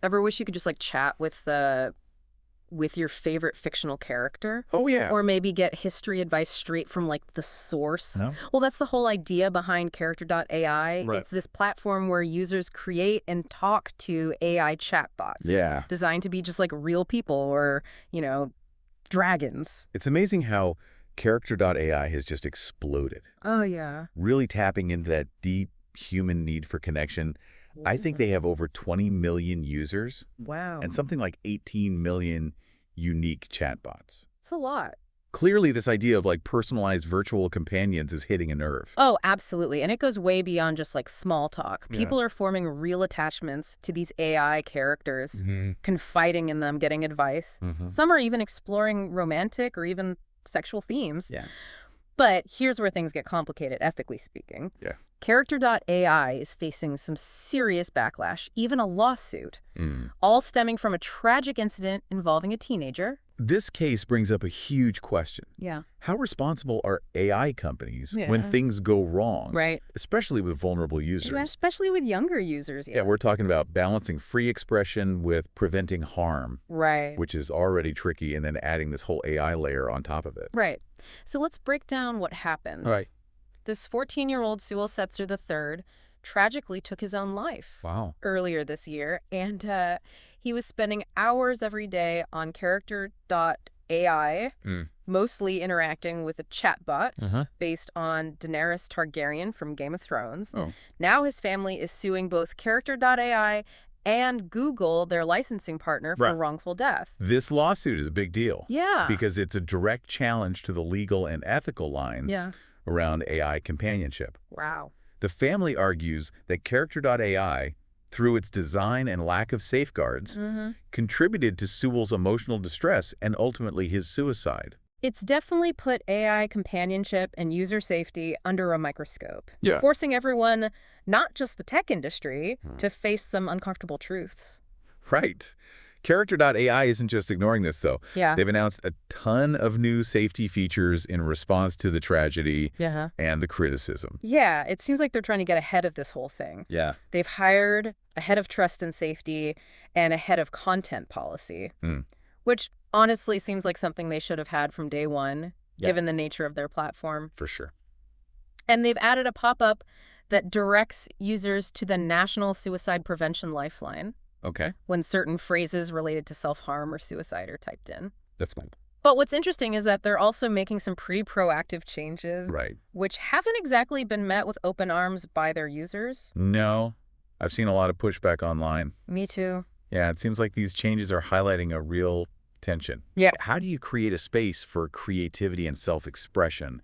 Ever wish you could just like chat with your favorite fictional character? Oh, yeah. Or maybe get history advice straight from like the source? No? Well, that's the whole idea behind Character.ai. Right. It's this platform where users create and talk to AI chatbots. Yeah. Designed to be just like real people or, dragons. It's amazing how Character.ai has just exploded. Oh, yeah. Really tapping into that deep human need for connection. I think they have over 20 million users Wow. and something like 18 million unique chatbots. It's a lot. Clearly, this idea of like personalized virtual companions is hitting a nerve. Oh, absolutely. And it goes way beyond just like small talk. Yeah. People are forming real attachments to these AI characters, confiding in them, getting advice. Some are even exploring romantic or even sexual themes. Yeah. But here's where things get complicated, ethically speaking. Yeah. Character.ai is facing some serious backlash, even a lawsuit, all stemming from a tragic incident involving a teenager. This case brings up a huge question. Yeah. How responsible are AI companies Yeah. when things go wrong? Right. Especially with vulnerable users. Especially with younger users. Yeah, we're talking about balancing free expression with preventing harm. Right. Which is already tricky, and then adding this whole AI layer on top of it. Right. So let's break down what happened. All right. This 14-year-old Sewell Setzer III tragically took his own life. Wow. Earlier this year, and he was spending hours every day on Character.ai, mostly interacting with a chatbot based on Daenerys Targaryen from Game of Thrones. Oh. Now his family is suing both Character.ai and Google, their licensing partner, for wrongful death. This lawsuit is a big deal. Yeah. Because it's a direct challenge to the legal and ethical lines around AI companionship. Wow. The family argues that Character.ai, through its design and lack of safeguards, contributed to Sewell's emotional distress and ultimately his suicide. It's definitely put AI companionship and user safety under a microscope, Yeah. forcing everyone, not just the tech industry, to face some uncomfortable truths. Right. Character.ai isn't just ignoring this, though. Yeah. They've announced a ton of new safety features in response to the tragedy and the criticism. Yeah, it seems like they're trying to get ahead of this whole thing. Yeah. They've hired a head of trust and safety and a head of content policy, which honestly seems like something they should have had from day one, given the nature of their platform. For sure. And they've added a pop-up that directs users to the National Suicide Prevention Lifeline. Okay. When certain phrases related to self-harm or suicide are typed in. That's fine. But what's interesting is that they're also making some pretty proactive changes, which haven't exactly been met with open arms by their users. No. I've seen a lot of pushback online. Me too. Yeah, it seems like these changes are highlighting a real tension. Yeah. How do you create a space for creativity and self-expression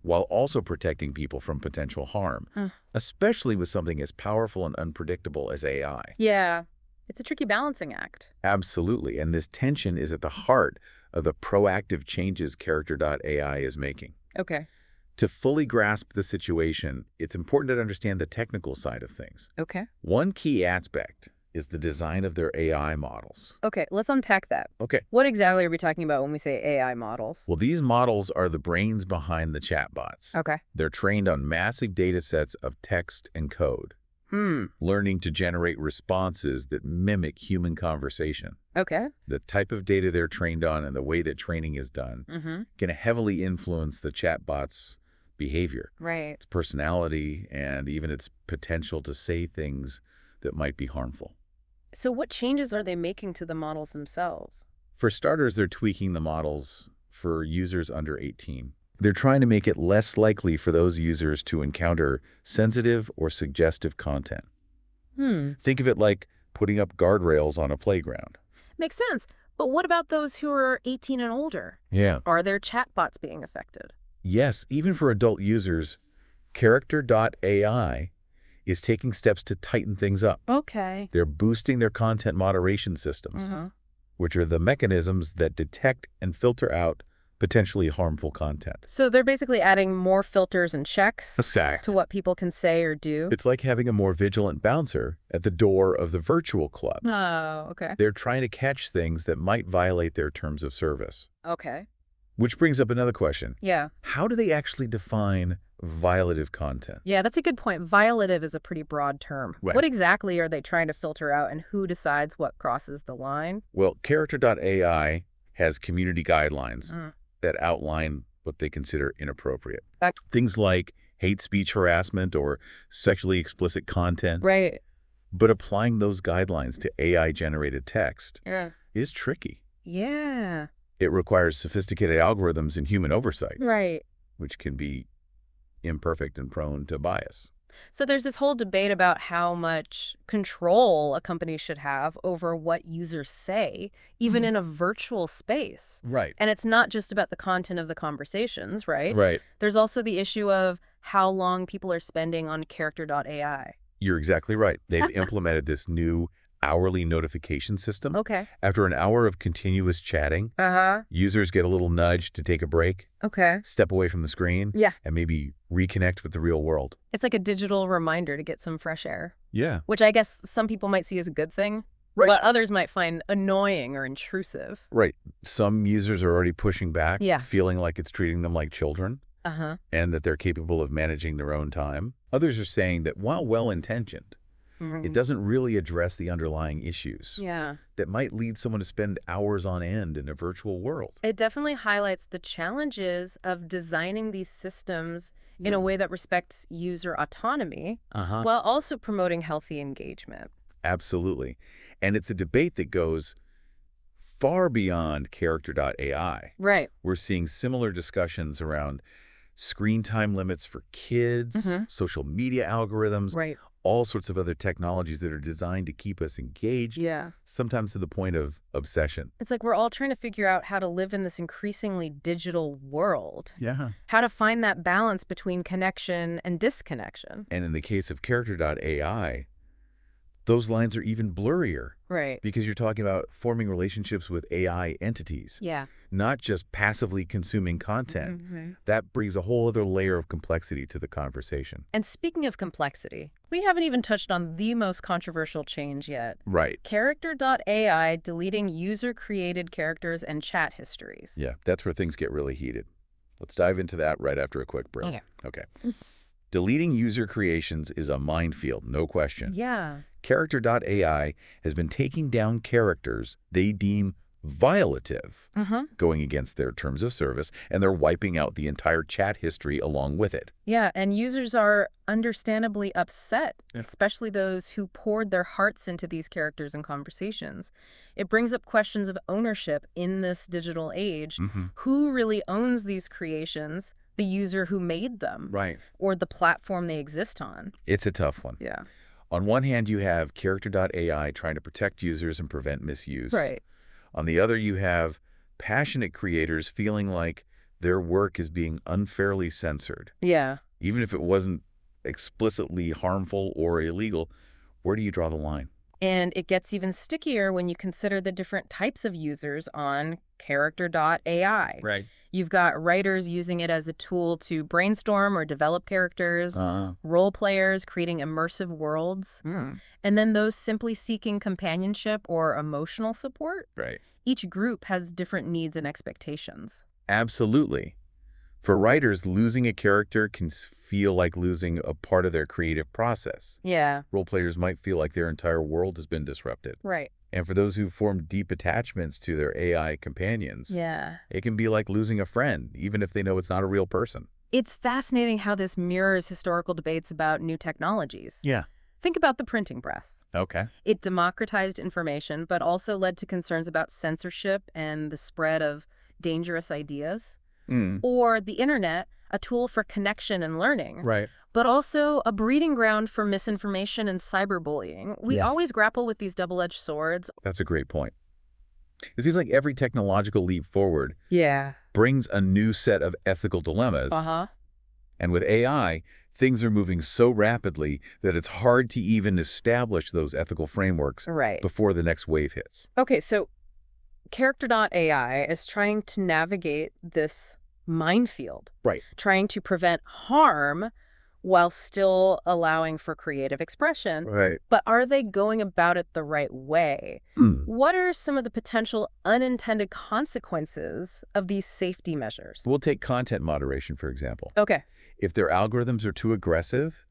while also protecting people from potential harm, especially with something as powerful and unpredictable as AI? Yeah. It's a tricky balancing act. Absolutely. And this tension is at the heart of the proactive changes Character.ai is making. Okay. To fully grasp the situation, it's important to understand the technical side of things. Okay. One key aspect is the design of their AI models. Okay, let's unpack that. Okay. What exactly are we talking about when we say AI models? Well, these models are the brains behind the chatbots. Okay. They're trained on massive data sets of text and code. Learning to generate responses that mimic human conversation. Okay. The type of data they're trained on and the way that training is done can heavily influence the chatbot's behavior, its personality, and even its potential to say things that might be harmful. So what changes are they making to the models themselves? For starters, they're tweaking the models for users under 18. They're trying to make it less likely for those users to encounter sensitive or suggestive content. Think of it like putting up guardrails on a playground. Makes sense. But what about those who are 18 and older? Yeah. Are their chatbots being affected? Yes, even for adult users, Character.ai is taking steps to tighten things up. Okay. They're boosting their content moderation systems, which are the mechanisms that detect and filter out potentially harmful content. So they're basically adding more filters and checks to what people can say or do? It's like having a more vigilant bouncer at the door of the virtual club. Oh, okay. They're trying to catch things that might violate their terms of service. Okay. Which brings up another question. Yeah. How do they actually define violative content. Yeah, that's a good point. Violative is a pretty broad term. Right. What exactly are they trying to filter out, and who decides what crosses the line? Well, Character.ai has community guidelines that outline what they consider inappropriate. Things like hate speech harassment or sexually explicit content. Right. But applying those guidelines to AI-generated text is tricky. Yeah. It requires sophisticated algorithms and human oversight, Right. which can be imperfect and prone to bias. So there's this whole debate about how much control a company should have over what users say, even in a virtual space. Right. And it's not just about the content of the conversations, right? Right. There's also the issue of how long people are spending on Character.ai. You're exactly right. They've implemented this new hourly notification system. Okay. After an hour of continuous chatting, users get a little nudge to take a break, Okay. step away from the screen, and maybe reconnect with the real world. It's like a digital reminder to get some fresh air. Yeah. Which I guess some people might see as a good thing. Right. But others might find annoying or intrusive. Right. Some users are already pushing back, feeling like it's treating them like children, and that they're capable of managing their own time. Others are saying that while well-intentioned, it doesn't really address the underlying issues that might lead someone to spend hours on end in a virtual world. It definitely highlights the challenges of designing these systems in a way that respects user autonomy while also promoting healthy engagement. Absolutely. And it's a debate that goes far beyond Character.ai. Right. We're seeing similar discussions around screen time limits for kids, social media algorithms, all sorts of other technologies that are designed to keep us engaged, sometimes to the point of obsession. It's like we're all trying to figure out how to live in this increasingly digital world. Yeah. How to find that balance between connection and disconnection. And in the case of Character.ai, those lines are even blurrier. Right. Because you're talking about forming relationships with AI entities. Yeah. Not just passively consuming content. That brings a whole other layer of complexity to the conversation. And speaking of complexity, we haven't even touched on the most controversial change yet. Right. Character.ai deleting user-created characters and chat histories. Yeah, that's where things get really heated. Let's dive into that right after a quick break. Okay. Deleting user creations is a minefield, no question. Yeah. Character.ai has been taking down characters they deem violative, going against their terms of service, and they're wiping out the entire chat history along with it. Yeah, and users are understandably upset, especially those who poured their hearts into these characters and conversations. It brings up questions of ownership in this digital age. Who really owns these creations? The user who made them, right, or the platform they exist on? It's a tough one. Yeah. On one hand, you have Character.ai trying to protect users and prevent misuse. Right. On the other, you have passionate creators feeling like their work is being unfairly censored. Yeah. Even if it wasn't explicitly harmful or illegal, where do you draw the line? And it gets even stickier when you consider the different types of users on Character.ai. Right. You've got writers using it as a tool to brainstorm or develop characters, role players creating immersive worlds, and then those simply seeking companionship or emotional support. Right. Each group has different needs and expectations. Absolutely. For writers, losing a character can feel like losing a part of their creative process. Yeah. Role players might feel like their entire world has been disrupted. Right. And for those who form deep attachments to their AI companions, it can be like losing a friend, even if they know it's not a real person. It's fascinating how this mirrors historical debates about new technologies. Yeah. Think about the printing press. Okay. It democratized information, but also led to concerns about censorship and the spread of dangerous ideas. Or the internet, a tool for connection and learning. Right. But also a breeding ground for misinformation and cyberbullying. We always grapple with these double-edged swords. That's a great point. It seems like every technological leap forward brings a new set of ethical dilemmas. And with AI, things are moving so rapidly that it's hard to even establish those ethical frameworks before the next wave hits. Okay, so Character.ai is trying to navigate this minefield. Right. Trying to prevent harm while still allowing for creative expression. Right. But are they going about it the right way? What are some of the potential unintended consequences of these safety measures? We'll take content moderation, for example. Okay. If their algorithms are too aggressive,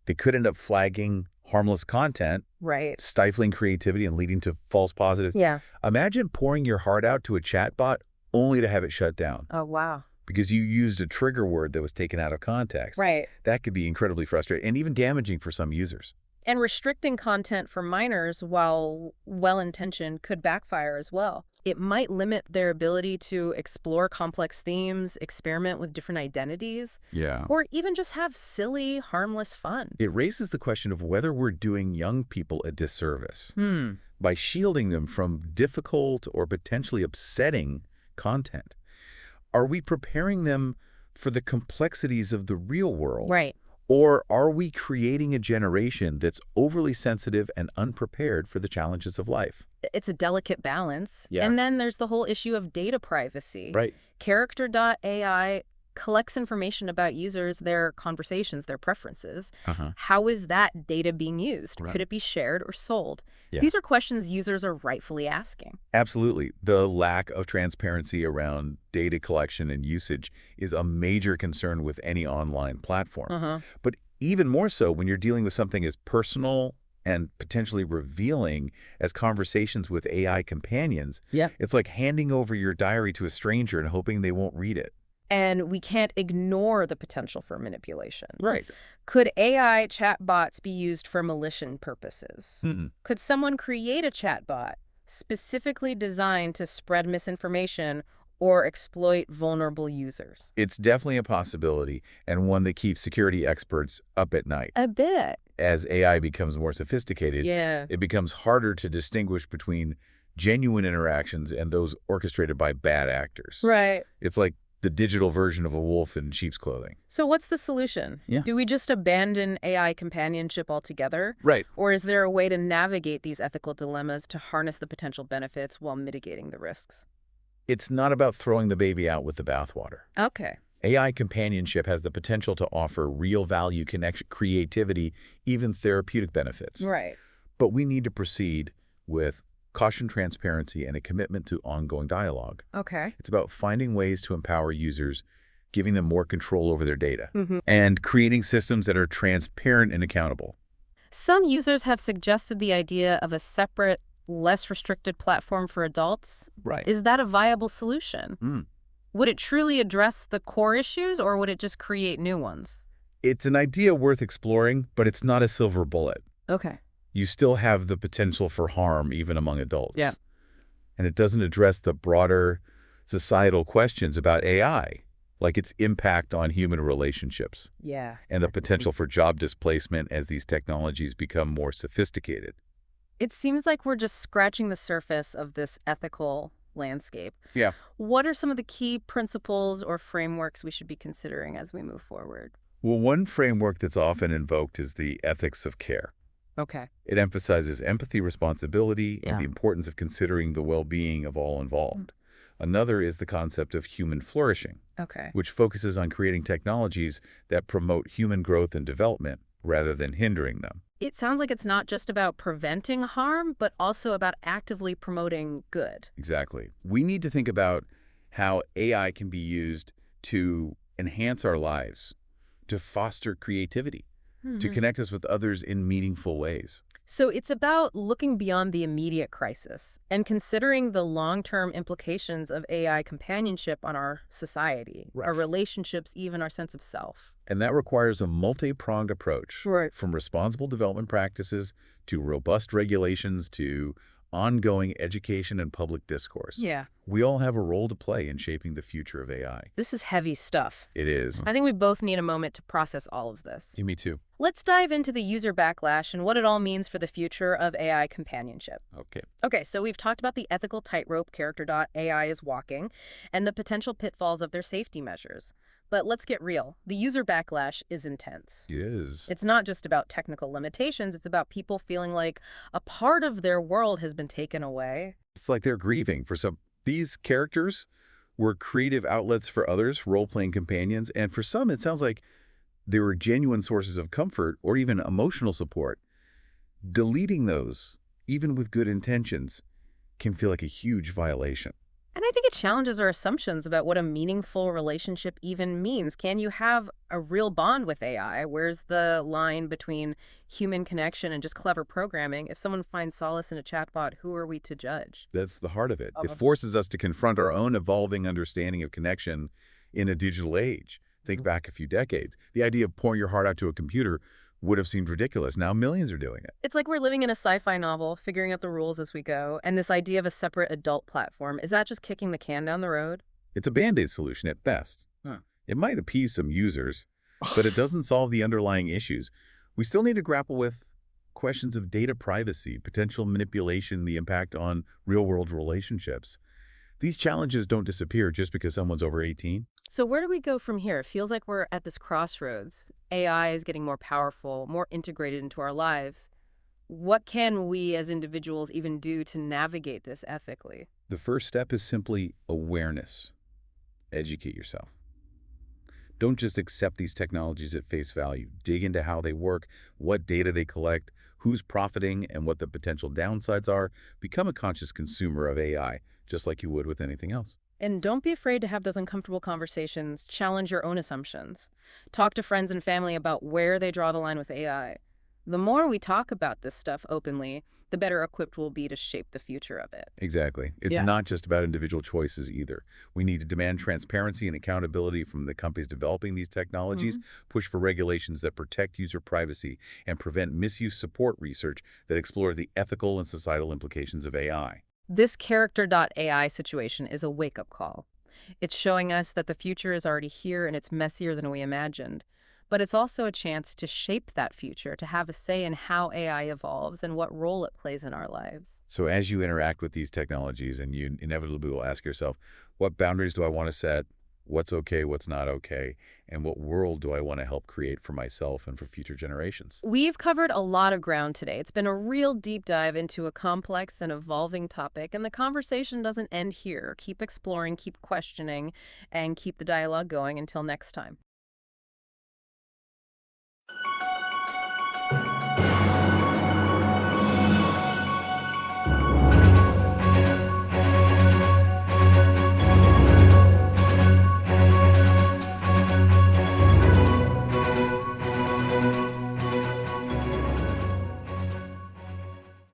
they could end up flagging harmless content, Right. stifling creativity and leading to false positives. Yeah. Imagine pouring your heart out to a chatbot only to have it shut down Oh, wow. because you used a trigger word that was taken out of context. Right. That could be incredibly frustrating and even damaging for some users. And restricting content for minors, while well-intentioned, could backfire as well. It might limit their ability to explore complex themes, experiment with different identities, Yeah. or even just have silly, harmless fun. It raises the question of whether we're doing young people a disservice by shielding them from difficult or potentially upsetting content. Are we preparing them for the complexities of the real world? Right. Or are we creating a generation that's overly sensitive and unprepared for the challenges of life? It's a delicate balance. Yeah. And then there's the whole issue of data privacy. Right. Character.ai collects information about users, their conversations, their preferences. How is that data being used? Right. Could it be shared or sold? Yeah. These are questions users are rightfully asking. Absolutely. The lack of transparency around data collection and usage is a major concern with any online platform. But even more so when you're dealing with something as personal and potentially revealing as conversations with AI companions. Yeah. It's like handing over your diary to a stranger and hoping they won't read it. And we can't ignore the potential for manipulation. Right. Could AI chatbots be used for malicious purposes? Could someone create a chatbot specifically designed to spread misinformation or exploit vulnerable users? It's definitely a possibility, and one that keeps security experts up at night. A bit. As AI becomes more sophisticated, Yeah. it becomes harder to distinguish between genuine interactions and those orchestrated by bad actors. Right. It's like the digital version of a wolf in sheep's clothing. So what's the solution? Yeah. Do we just abandon AI companionship altogether? Right. Or is there a way to navigate these ethical dilemmas to harness the potential benefits while mitigating the risks? It's not about throwing the baby out with the bathwater. Okay. AI companionship has the potential to offer real value, connection, creativity, even therapeutic benefits. Right. But we need to proceed with caution, transparency, and a commitment to ongoing dialogue. Okay. It's about finding ways to empower users, giving them more control over their data, and creating systems that are transparent and accountable. Some users have suggested the idea of a separate, less restricted platform for adults. Right. Is that a viable solution? Would it truly address the core issues, or would it just create new ones? It's an idea worth exploring, but it's not a silver bullet. Okay. You still have the potential for harm even among adults. Yeah. And it doesn't address the broader societal questions about AI, like its impact on human relationships Yeah. and the potential for job displacement as these technologies become more sophisticated. It seems like we're just scratching the surface of this ethical landscape. Yeah. What are some of the key principles or frameworks we should be considering as we move forward? Well, one framework that's often invoked is the ethics of care. Okay. It emphasizes empathy, responsibility, and the importance of considering the well-being of all involved. Another is the concept of human flourishing, Okay. which focuses on creating technologies that promote human growth and development rather than hindering them. It sounds like it's not just about preventing harm, but also about actively promoting good. Exactly. We need to think about how AI can be used to enhance our lives, to foster creativity, to connect us with others in meaningful ways. So it's about looking beyond the immediate crisis and considering the long-term implications of AI companionship on our society, our relationships, even our sense of self. And that requires a multi-pronged approach, Right. from responsible development practices to robust regulations to ongoing education and public discourse. Yeah. We all have a role to play in shaping the future of AI. This is heavy stuff. It is. I think we both need a moment to process all of this. Me too. Let's dive into the user backlash and what it all means for the future of AI companionship. Okay. Okay, so we've talked about the ethical tightrope Character.ai is walking and the potential pitfalls of their safety measures. But let's get real. The user backlash is intense. It is. It's not just about technical limitations. It's about people feeling like a part of their world has been taken away. It's like they're grieving. For some, these characters were creative outlets for others, role-playing companions, and for some, it sounds like They were genuine sources of comfort or even emotional support. Deleting those, even with good intentions, can feel like a huge violation. And I think it challenges our assumptions about what a meaningful relationship even means. Can you have a real bond with AI? Where's the line between human connection and just clever programming? If someone finds solace in a chatbot, who are we to judge? That's the heart of it. It forces us to confront our own evolving understanding of connection in a digital age. Think back a few decades. The idea of pouring your heart out to a computer would have seemed ridiculous. Now millions are doing it. It's like we're living in a sci-fi novel, figuring out the rules as we go. And this idea of a separate adult platform, is that just kicking the can down the road? It's a Band-Aid solution at best. It might appease some users, but it doesn't solve the underlying issues. We still need to grapple with questions of data privacy, potential manipulation, the impact on real-world relationships. These challenges don't disappear just because someone's over 18. So where do we go from here? It feels like we're at this crossroads. AI is getting more powerful, more integrated into our lives. What can we as individuals even do to navigate this ethically? The first step is simply awareness. Educate yourself. Don't just accept these technologies at face value. Dig into how they work, what data they collect, who's profiting, and what the potential downsides are. Become a conscious consumer of AI, just like you would with anything else. And don't be afraid to have those uncomfortable conversations. Challenge your own assumptions. Talk to friends and family about where they draw the line with AI. The more we talk about this stuff openly, the better equipped we'll be to shape the future of it. Exactly. It's not just about individual choices either. We need to demand transparency and accountability from the companies developing these technologies, push for regulations that protect user privacy, and prevent misuse support research that explores the ethical and societal implications of AI. This character.ai situation is a wake-up call. It's showing us that the future is already here and it's messier than we imagined. But it's also a chance to shape that future, to have a say in how AI evolves and what role it plays in our lives. So as you interact with these technologies, and you inevitably will ask yourself, what boundaries do I want to set? What's okay, what's not okay? And what world do I want to help create for myself and for future generations? We've covered a lot of ground today. It's been a real deep dive into a complex and evolving topic, and the conversation doesn't end here. Keep exploring, keep questioning, and keep the dialogue going. Until next time.